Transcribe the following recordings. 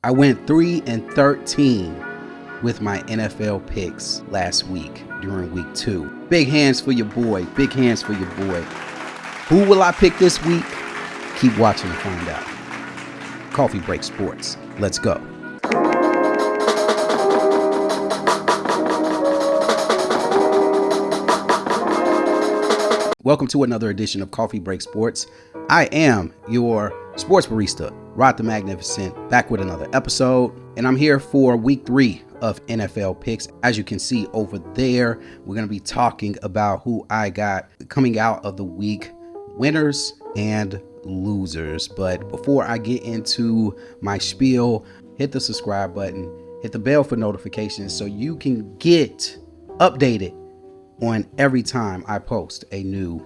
I went 3-13 with my NFL picks last week during week 2. Big hands for your boy. Big hands for your boy. Who will I pick this week? Keep watching to find out. Coffee Break Sports. Let's go. Welcome to another edition of Coffee Break Sports. I am your sports barista, Rod the Magnificent, back with another episode. And I'm here for week 3 of NFL picks. As you can see over there, we're going to be talking about who I got coming out of the week, winners and losers. But before I get into my spiel, hit the subscribe button, hit the bell for notifications so you can get updated on every time I post a new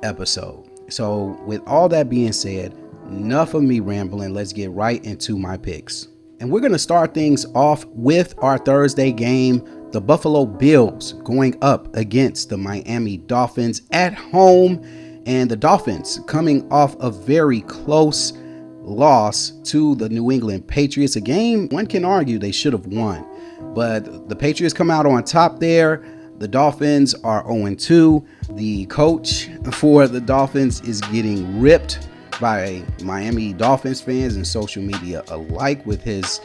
episode. So with all that being said, enough of me rambling. Let's get right into my picks. And we're going to start things off with our Thursday game, the Buffalo Bills going up against the Miami Dolphins at home. And the Dolphins coming off a very close loss to the New England Patriots, a game one can argue they should have won. But the Patriots come out on top there. The Dolphins are 0-2. The coach for the Dolphins is getting ripped by Miami Dolphins fans and social media alike with his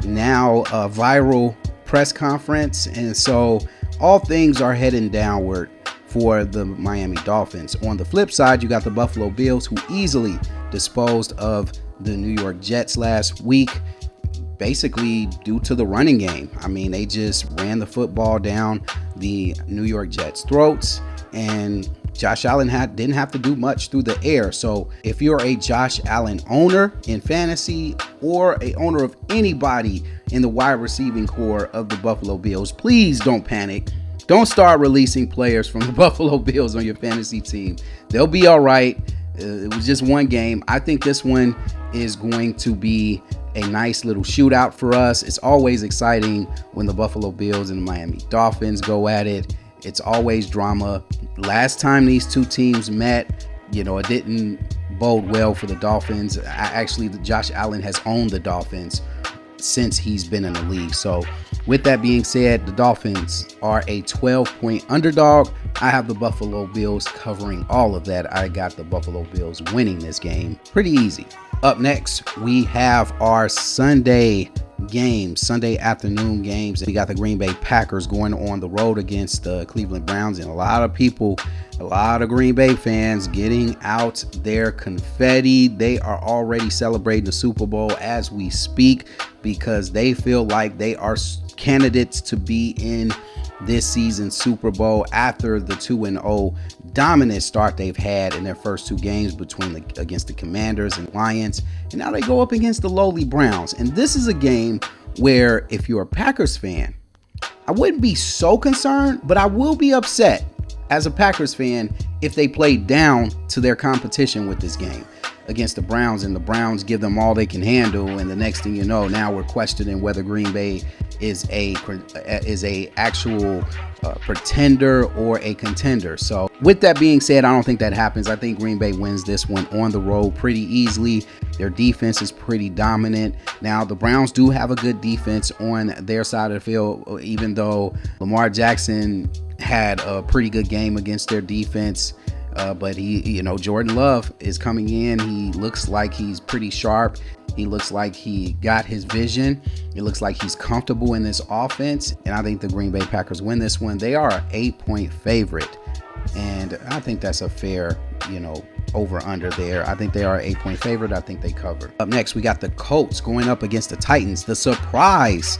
now viral press conference. And so all things are heading downward for the Miami Dolphins. On the flip side, you got the Buffalo Bills, who easily disposed of the New York Jets last week, basically due to the running game. I mean, they just ran the football down the New York Jets' throats, and Josh Allen didn't have to do much through the air. So if you're a Josh Allen owner in fantasy or a owner of anybody in the wide receiving core of the Buffalo Bills, please don't panic. Don't start releasing players from the Buffalo Bills on your fantasy team. They'll be all right. It was just one game. I think this one is going to be a nice little shootout for us. It's always exciting when the Buffalo Bills and the Miami Dolphins go at it. It's always drama. Last time these two teams met, it didn't bode well for the Dolphins. Actually, Josh Allen has owned the Dolphins since he's been in the league. So with that being said, the Dolphins are a 12-point underdog. I have the Buffalo Bills covering all of that. I got the Buffalo Bills winning this game pretty easy. Up next, we have our Sunday afternoon games. We got the Green Bay Packers going on the road against the Cleveland Browns, and a lot of Green Bay fans getting out their confetti. They are already celebrating the Super Bowl as we speak because they feel like they are candidates to be in this season's Super Bowl after the 2-0 dominant start they've had in their first 2 games against the Commanders and Lions, and now they go up against the lowly Browns. And this is a game where if you're a Packers fan, I wouldn't be so concerned, but I will be upset as a Packers fan if they play down to their competition with this game against the Browns, and the Browns give them all they can handle, and the next thing you know, now we're questioning whether Green Bay is a actual pretender or a contender. So with that being said, I don't think that happens. I think Green Bay wins this one on the road pretty easily. Their defense is pretty dominant. Now, the Browns do have a good defense on their side of the field, even though Lamar Jackson had a pretty good game against their defense. But Jordan Love is coming in. He looks like he's pretty sharp. He looks like he got his vision. It looks like he's comfortable in this offense. And I think the Green Bay Packers win this one. They are an 8-point favorite. And I think that's a fair, over under there. I think they are an 8-point favorite. I think they cover. Up next, we got the Colts going up against the Titans. The surprise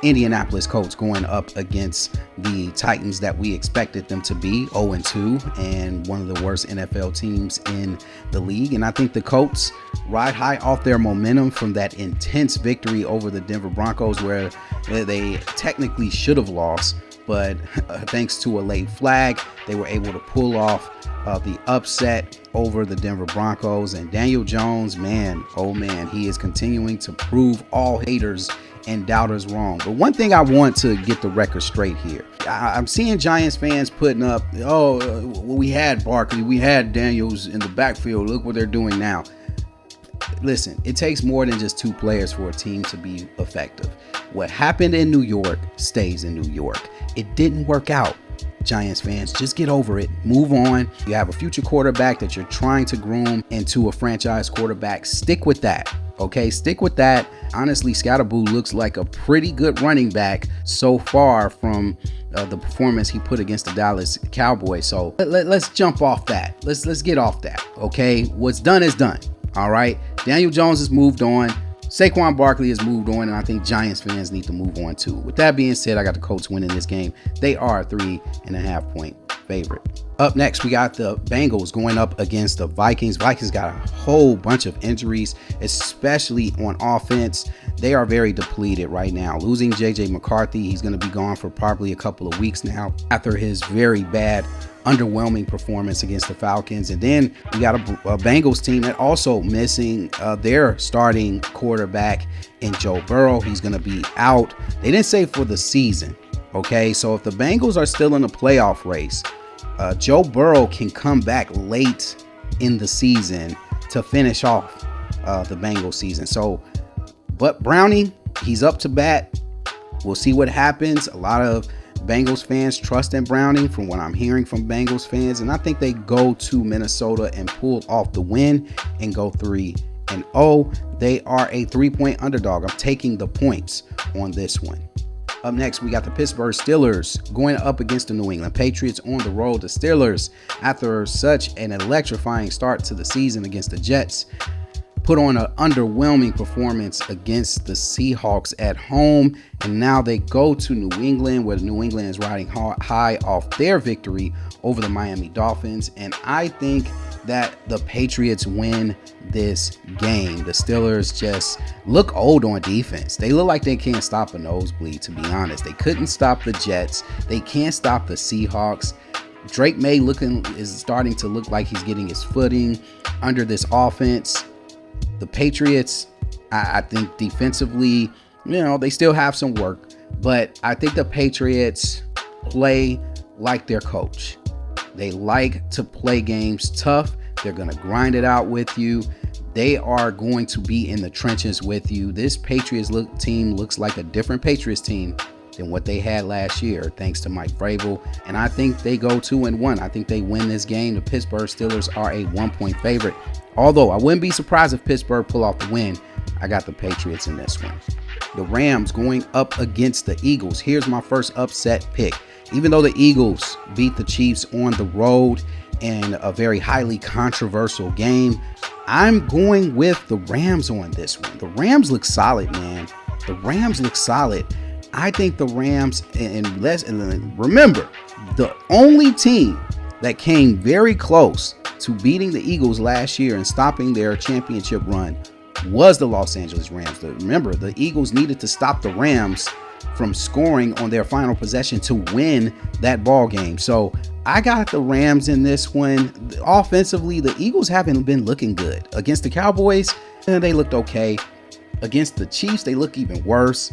Indianapolis Colts going up against the Titans that we expected them to be, 0-2, and one of the worst NFL teams in the league. And I think the Colts ride high off their momentum from that intense victory over the Denver Broncos, where they technically should have lost, but thanks to a late flag, they were able to pull off the upset over the Denver Broncos. And Daniel Jones, man, oh man, he is continuing to prove all haters and doubters wrong. But one thing I want to get the record straight here. I'm seeing Giants fans putting up, we had Barkley, we had Daniels in the backfield. Look what they're doing now. listen, it takes more than just 2 players for a team to be effective. What happened in New York stays in New York. It didn't work out. Giants fans, just get over it. Move on. You have a future quarterback that you're trying to groom into a franchise quarterback. Stick with that. Okay, stick with that. Honestly, Scatterboo looks like a pretty good running back so far from the performance he put against the Dallas Cowboys. So let's jump off that. Let's get off that. Okay, what's done is done. All right, Daniel Jones has moved on. Saquon Barkley has moved on, and I think Giants fans need to move on too. With that being said, I got the Colts winning this game. They are a 3.5 point favorite. Up next, we got the Bengals going up against the Vikings. Vikings got a whole bunch of injuries, especially on offense. They are very depleted right now. Losing J.J. McCarthy, he's going to be gone for probably a couple of weeks now after his very bad, underwhelming performance against the Falcons. And then we got a Bengals team that also missing their starting quarterback in Joe Burrow. He's going to be out. They didn't say for the season. Okay, so if the Bengals are still in the playoff race, Joe Burrow can come back late in the season to finish off the Bengals season. So, but Browning, he's up to bat. We'll see what happens. A lot of Bengals fans trust in Browning from what I'm hearing from Bengals fans. And I think they go to Minnesota and pull off the win and go 3-0. They are a 3-point underdog. I'm taking the points on this one. Up next, we got the Pittsburgh Steelers going up against the New England Patriots on the road. The Steelers, after such an electrifying start to the season against the Jets, put on an underwhelming performance against the Seahawks at home. And now they go to New England, where New England is riding high off their victory over the Miami Dolphins. And I think that the Patriots win this game. The Steelers just look old on defense. They look like they can't stop a nosebleed, to be honest. They couldn't stop the Jets. They can't stop the Seahawks. Drake May is starting to look like he's getting his footing under this offense. The Patriots, I think defensively, they still have some work, but I think the Patriots play like their coach. They like to play games tough. They're going to grind it out with you. They are going to be in the trenches with you. This Patriots team looks like a different Patriots team than what they had last year, thanks to Mike Vrabel. And I think they go 2-1. I think they win this game. The Pittsburgh Steelers are a 1-point favorite. Although I wouldn't be surprised if Pittsburgh pull off the win. I got the Patriots in this one. The Rams going up against the Eagles. Here's my first upset pick. Even though the Eagles beat the Chiefs on the road in a very highly controversial game, I'm going with the Rams on this one. The Rams look solid, man. The Rams look solid. I think the Rams, and remember, the only team that came very close to beating the Eagles last year and stopping their championship run was the Los Angeles Rams. Remember, the Eagles needed to stop the Rams from scoring on their final possession to win that ball game. So I got the Rams in this one. Offensively, the Eagles haven't been looking good. Against the Cowboys, they looked okay. Against the Chiefs, they look even worse.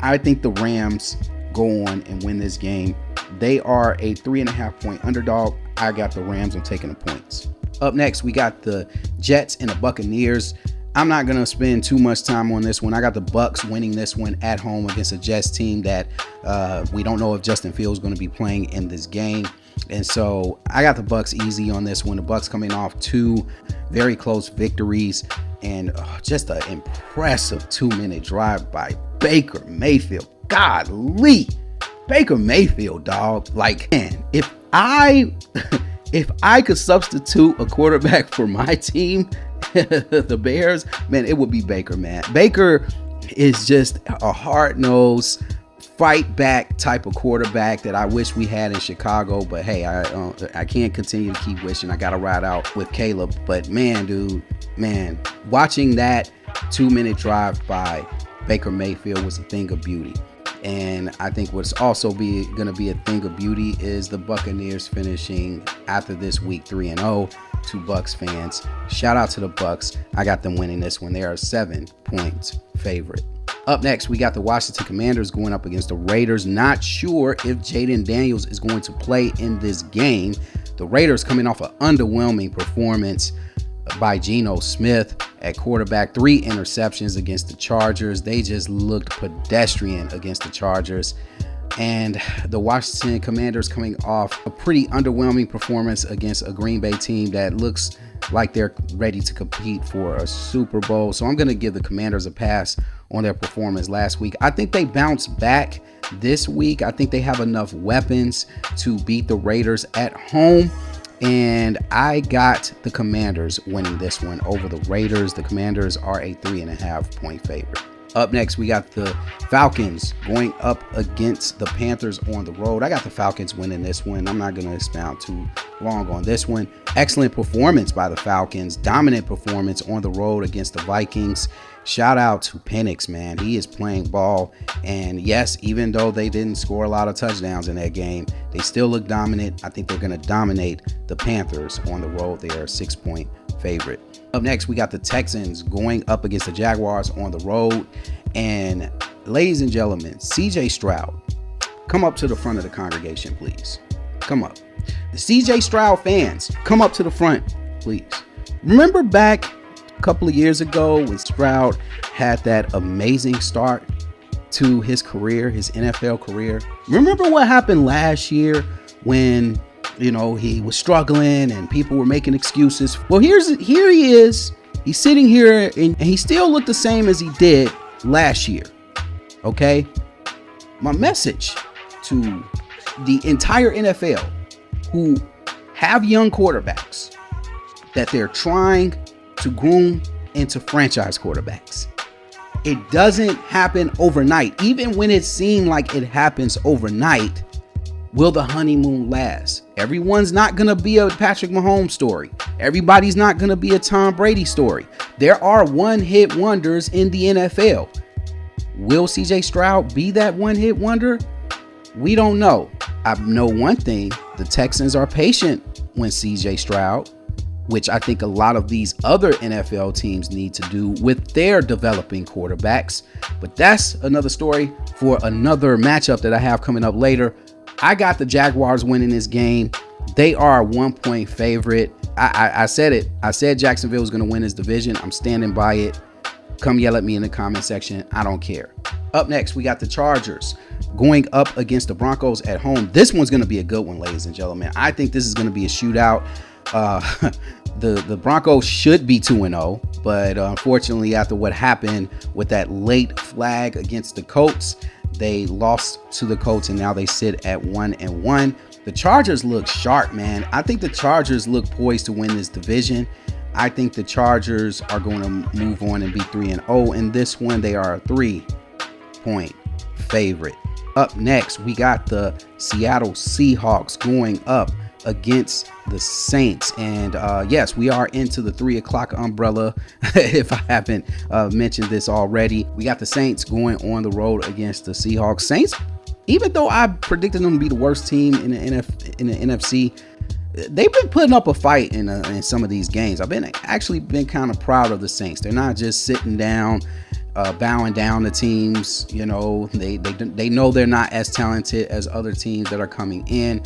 I think the Rams go on and win this game. They are a 3.5 point underdog. I got the Rams. I'm taking the points. Up next, we got the Jets and the Buccaneers. I'm not going to spend too much time on this one. I got the Bucs winning this one at home against a Jets team that we don't know if Justin Fields is going to be playing in this game. And so I got the Bucs easy on this one. The Bucs coming off 2 very close victories and just an impressive 2-minute drive by Baker Mayfield. Golly, Baker Mayfield, dog. Like, man, if I could substitute a quarterback for my team, the Bears, man, it would be Baker, man. Baker is just a hard-nosed, fight back type of quarterback that I wish we had in Chicago. But hey, I can't continue to keep wishing. I got to ride out with Caleb. But man, dude, watching that 2-minute drive by Baker Mayfield was a thing of beauty. And I think what's also going to be a thing of beauty is the Buccaneers finishing after this week 3-0. To Bucs fans, shout out to the Bucs. I got them winning this one. They are a 7-point favorite. Up next, we got the Washington Commanders going up against the Raiders. Not sure if Jaden Daniels is going to play in this game. The Raiders coming off an underwhelming performance by Geno Smith at quarterback, 3 interceptions against the Chargers. They just looked pedestrian against the Chargers. And the Washington Commanders coming off a pretty underwhelming performance against a Green Bay team that looks like they're ready to compete for a Super Bowl. So I'm going to give the Commanders a pass on their performance last week. I think they bounced back this week. I think they have enough weapons to beat the Raiders at home. And I got the Commanders winning this one over the Raiders. The Commanders are a 3.5 point favorite. Up next, we got the Falcons going up against the Panthers on the road. I got the Falcons winning this one. I'm not going to expound too long on this one. Excellent performance by the Falcons. Dominant performance on the road against the Vikings. Shout out to Penix, man. He is playing ball. And yes, even though they didn't score a lot of touchdowns in that game, they still look dominant. I think they're going to dominate the Panthers on the road. They are a 6-point favorite. Up next, we got the Texans going up against the Jaguars on the road. And ladies and gentlemen, CJ Stroud, come up to the front of the congregation, please. Come up. The CJ Stroud fans, come up to the front, please. Remember back a couple of years ago when Stroud had that amazing start to his career, his NFL career? Remember what happened last year when he was struggling and people were making excuses? Well, here he is. He's sitting here and he still looked the same as he did last year. Okay? My message to the entire NFL who have young quarterbacks that they're trying to groom into franchise quarterbacks. It doesn't happen overnight. Even when it seemed like it happens overnight, will the honeymoon last? Everyone's not going to be a Patrick Mahomes story. Everybody's not going to be a Tom Brady story. There are one-hit wonders in the NFL. Will CJ Stroud be that one-hit wonder? We don't know. I know one thing. The Texans are patient when CJ Stroud, which I think a lot of these other NFL teams need to do with their developing quarterbacks. But that's another story for another matchup that I have coming up later. I got the Jaguars winning this game. They are a 1-point favorite. I said it. I said Jacksonville was going to win this division. I'm standing by it. Come yell at me in the comment section. I don't care. Up next, we got the Chargers going up against the Broncos at home. This one's going to be a good one, ladies and gentlemen. I think this is going to be a shootout. The Broncos should be 2-0, but unfortunately, after what happened with that late flag against the Colts, they lost to the Colts and now they sit at 1-1. The Chargers look sharp, man. I think the Chargers look poised to win this division. I think the Chargers are going to move on and be 3-0. In this one, they are a 3-point favorite. Up next, we got the Seattle Seahawks going up against the Saints. And yes, we are into the 3 o'clock umbrella. If I haven't mentioned this already, we got the Saints going on the road against the Seahawks. Saints, even though I predicted them to be the worst team in the NFC, they've been putting up a fight in some of these games. I've been kind of proud of the Saints. They're not just sitting down, bowing down to teams. They know they're not as talented as other teams that are coming in.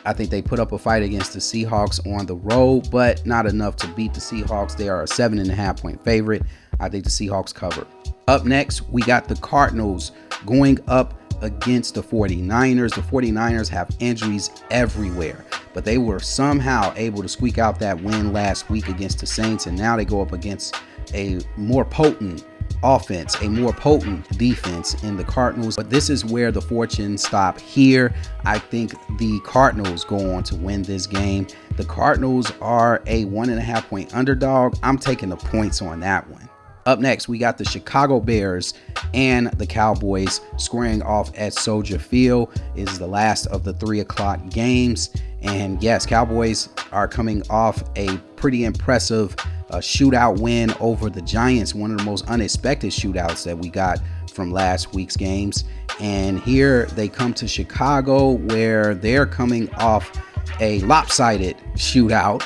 I think they put up a fight against the Seahawks on the road, but not enough to beat the Seahawks. They are a 7.5-point favorite. I think the Seahawks cover. Up next, we got the Cardinals going up against the 49ers. The 49ers have injuries everywhere, but they were somehow able to squeak out that win last week against the Saints, and now they go up against a more potent offense, a more potent defense in the Cardinals. But this is where the fortunes stop here. I think the Cardinals go on to win this game. The Cardinals are a 1.5-point underdog. I'm taking the points on that one. Up next, we got the Chicago Bears and the Cowboys squaring off at Soldier Field. It is the last of the 3 o'clock games. And yes, Cowboys are coming off a pretty impressive shootout win over the Giants, one of the most unexpected shootouts that we got from last week's games. And here they come to Chicago, where they're coming off a lopsided shootout.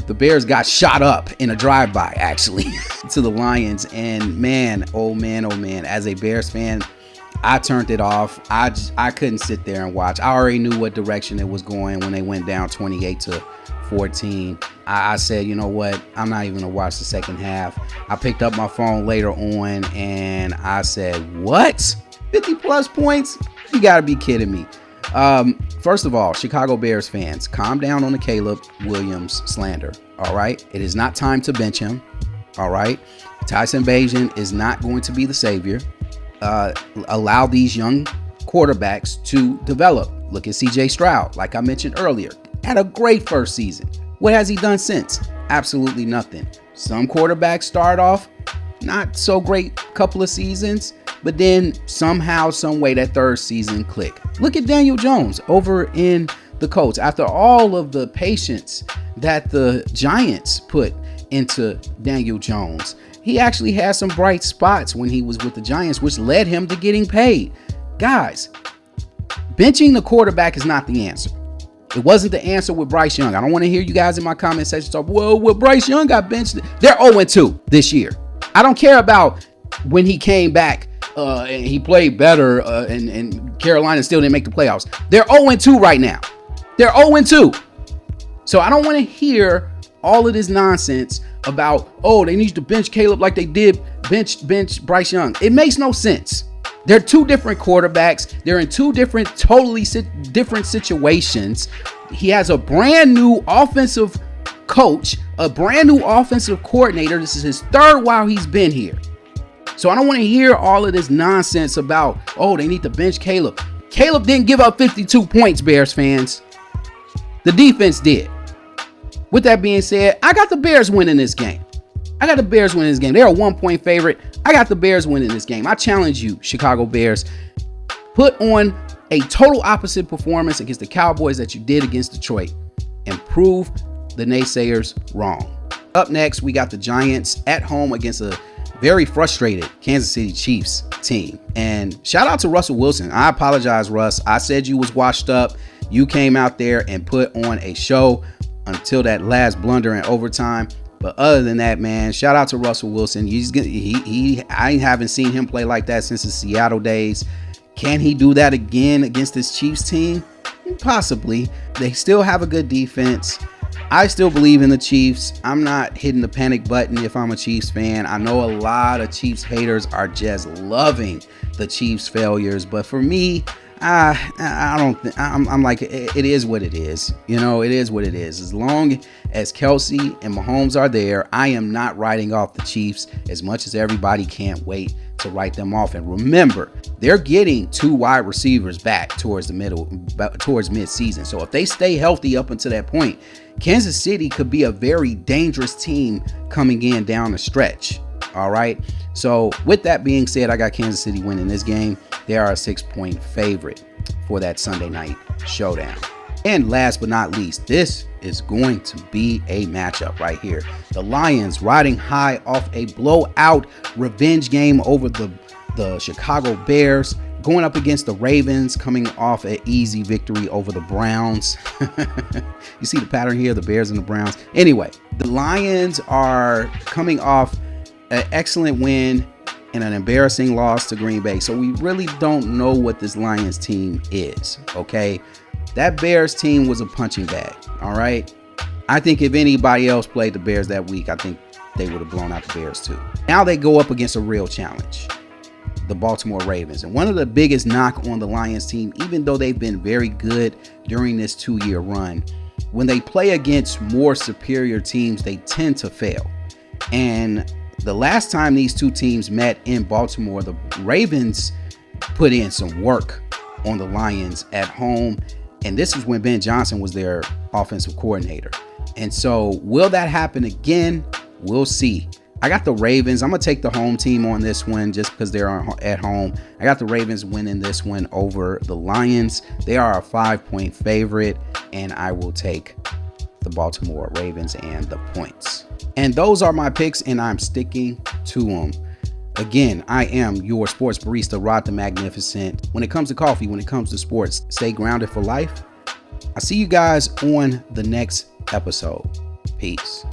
The Bears got shot up in a drive-by, actually, to the Lions. And man, oh man, as a Bears fan, I turned it off. I couldn't sit there and watch. I already knew what direction it was going when they went down 28-14 14. I said, you know what? I'm not even going to watch the second half. I picked up my phone later on and I said, what? 50 plus points? You got to be kidding me. First of all, Chicago Bears fans, calm down on the Caleb Williams slander. All right. It is not time to bench him. All right. Tyson Bagent is not going to be the savior. Allow these young quarterbacks to develop. Look at CJ Stroud, like I mentioned earlier, had a great first season. What has he done since? Absolutely nothing. Some quarterbacks start off not so great couple of seasons, but then somehow, some way that third season click. Look at Daniel Jones over in the Colts. After all of the patience that the Giants put into Daniel Jones, he actually had some bright spots when he was with the Giants, which led him to getting paid. Guys, benching the quarterback is not the answer. It wasn't the answer with Bryce Young. I don't want to hear you guys in my comment section talk, well, Bryce Young got benched. They're 0-2 this year. I don't care about when he came back and he played better and Carolina still didn't make the playoffs. They're 0-2 right now. They're 0-2. So I don't want to hear all of this nonsense about, oh, they need to bench Caleb like they did bench Bryce Young. It makes no sense. They're two different quarterbacks. They're in two totally different situations. He has a brand new offensive coach, a brand new offensive coordinator. This is his third while he's been here. So I don't want to hear all of this nonsense about, oh, they need to bench Caleb. Caleb didn't give up 52 points, Bears fans. The defense did. With that being said, I got the Bears winning this game. They're a 1-point favorite. I got the Bears winning this game. I challenge you, Chicago Bears. Put on a total opposite performance against the Cowboys that you did against Detroit and prove the naysayers wrong. Up next, we got the Giants at home against a very frustrated Kansas City Chiefs team. And shout out to Russell Wilson. I apologize, Russ. I said you was washed up. You came out there and put on a show until that last blunder in overtime. But other than that, man, shout out to Russell Wilson. I haven't seen him play like that since the Seattle days. Can he do that again against this Chiefs team? Possibly. They still have a good defense. I still believe in the Chiefs. I'm not hitting the panic button if I'm a Chiefs fan. I know a lot of Chiefs haters are just loving the Chiefs failures, but for me, I don't think I'm like, it is what it is. You know, it is what it is. As long as Kelsey and Mahomes are there, I am not writing off the Chiefs as much as everybody can't wait to write them off. And remember, they're getting 2 wide receivers back towards mid-season. So if they stay healthy up until that point, Kansas City could be a very dangerous team coming in down the stretch. All right. So with that being said, I got Kansas City winning this game. They are a 6-point favorite for that Sunday night showdown. And last but not least, this is going to be a matchup right here. The Lions riding high off a blowout revenge game over the Chicago Bears, going up against the Ravens, coming off an easy victory over the Browns. You see the pattern here, the Bears and the Browns. Anyway, the Lions are coming off an excellent win and an embarrassing loss to Green Bay. So we really don't know what this Lions team is, okay? That Bears team was a punching bag, all right? I think if anybody else played the Bears that week, I think they would have blown out the Bears too. Now they go up against a real challenge, the Baltimore Ravens. And one of the biggest knock on the Lions team, even though they've been very good during this 2-year run, when they play against more superior teams, they tend to fail. And the last time these two teams met in Baltimore, the Ravens put in some work on the Lions at home. And this is when Ben Johnson was their offensive coordinator. And so will that happen again? We'll see. I got the Ravens. I'm going to take the home team on this one just because they're at home. I got the Ravens winning this one over the Lions. They are a 5-point favorite, and I will take the Baltimore Ravens and the points. And those are my picks, and I'm sticking to them. Again, I am your sports barista, Rod the Magnificent. When it comes to coffee, when it comes to sports, stay grounded for life. I'll see you guys on the next episode. Peace.